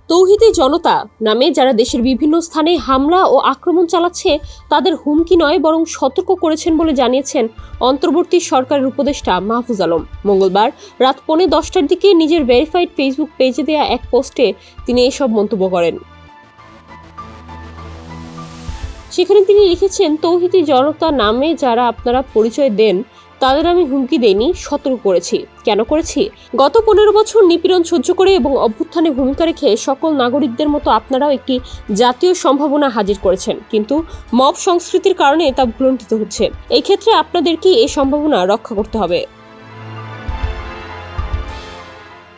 তৌহিদি জনতা নামে যারা দেশের বিভিন্ন স্থানে হামলা ও আক্রমণ চালাচ্ছে তাদের হুমকি নয় বরং সতর্ক করেছেন বলে জানিয়েছেন অন্তর্বর্তী সরকারের উপদেষ্টা মাহফুজ আলম। মঙ্গলবার রাত 10:45টার দিকে নিজের ভেরিফাইড ফেসবুক পেজে দেয়া এক পোস্টে তিনি এসব মন্তব্য করেন। সেখানে তিনি লিখেছেন, তৌহিদি জনতা নামে যারা আপনারা পরিচয় দেন তাদের আমি হুমকি দেইনি, সতর্ক করেছি। কেন করেছি? গত 15 বছর নিপীড়ন সহ্য করে এবং অভ্যুত্থানে ভূমিকা রেখে সকল নাগরিকদের মতো আপনারাও একটি জাতীয় সম্ভাবনা হাজির করেছেন, কিন্তু মব সংস্কৃতির কারণে তা ভুলণ্ঠিত হচ্ছে। এই ক্ষেত্রে আপনাদেরকে এই সম্ভাবনা রক্ষা করতে হবে।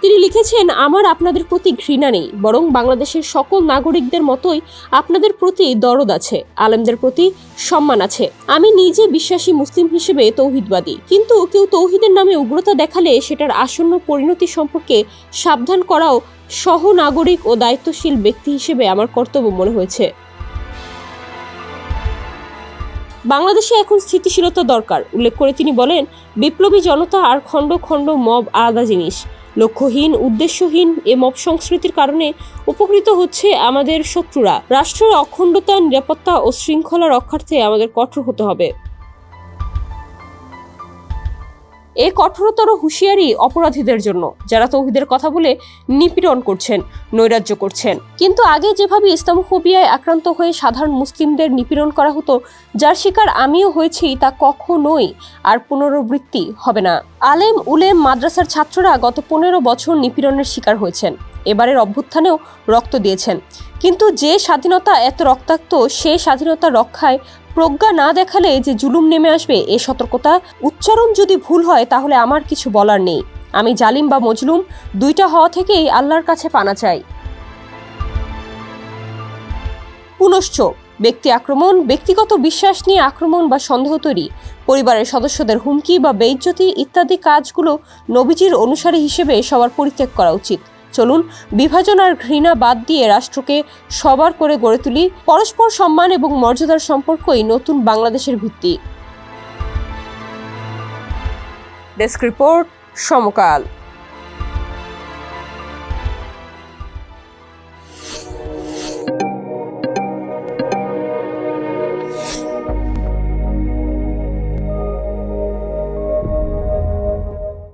তিনি লিখেছেন, আমার আপনাদের প্রতি ঘৃণা নেই, বরং বাংলাদেশের সকল নাগরিকদের মতোই আপনাদের প্রতি দরদ আছে, আলেমদের প্রতি সম্মান আছে। আমি নিজে বিশ্বাসী মুসলিম হিসেবে তৌহিদবাদী, কিন্তু কেউ তৌহিদের নামে উগ্রতা দেখালে সেটার আসন্ন পরিণতি সম্পর্কে সাবধান করাও সহনাগরিক ও দায়িত্বশীল ব্যক্তি হিসেবে আমার কর্তব্য মনে হয়েছে। বাংলাদেশে এখন স্থিতিশীলতা দরকার উল্লেখ করে তিনি বলেন, বিপ্লবী জনতা আর খণ্ড খণ্ড মব আলাদা জিনিস। লক্ষ্যহীন, উদ্দেশ্যহীন এ মব সংস্কৃতির কারণে উপকৃত হচ্ছে আমাদের শত্রুরা। রাষ্ট্রের অখণ্ডতা, নিরাপত্তা ও শৃঙ্খলা রক্ষার্থে আমাদের কঠোর হতে হবে। এ কঠোরতর হুঁশিয়ারি অপরাধীদের জন্য, যারা তৌহিদের কথা বলে নিপীড়ন করছেন, নৈরাজ্য করছেন। কিন্তু আগে যেভাবে ইসলামোফোবিয়ায় আক্রান্ত হয়ে সাধারণ মুসলিমদের নিপীড়ন করা হতো, যার শিকার আমিও হয়েছি, তা কখনোই আর পুনরাবৃত্তি হবে না। আলেম, উলেম, মাদ্রাসার ছাত্ররা গত 15 বছর নিপীড়নের শিকার হয়েছেন, এবারের অভ্যুত্থানেও রক্ত দিয়েছেন। কিন্তু যে স্বাধীনতা এত রক্তাক্ত, সে স্বাধীনতা রক্ষায় প্রজ্ঞা না দেখালে যে জুলুম নেমে আসবে, এ সতর্কতা উচ্চারণ যদি ভুল হয় তাহলে আমার কিছু বলার নেই। আমি জালিম বা মজলুম দুইটা হওয়া থেকেই আল্লাহর কাছে পানা চাই। পুনশ্চ ব্যক্তি আক্রমণ, ব্যক্তিগত বিশ্বাস নিয়ে আক্রমণ বা সন্দেহ তৈরি, পরিবারের সদস্যদের হুমকি বা বেইজ্জতি ইত্যাদি কাজগুলো নবীজির অনুসারী হিসেবে সবার পরিত্যাগ করা উচিত। চলুন বিভাজন আর ঘৃণা বাদ দিয়ে রাষ্ট্রকে সবার করে গড়ে তুলি। পরস্পর সম্মান এবং মর্যাদার সম্পর্কই নতুন বাংলাদেশের ভিত্তি। ডেস্ক রিপোর্ট, সমকাল।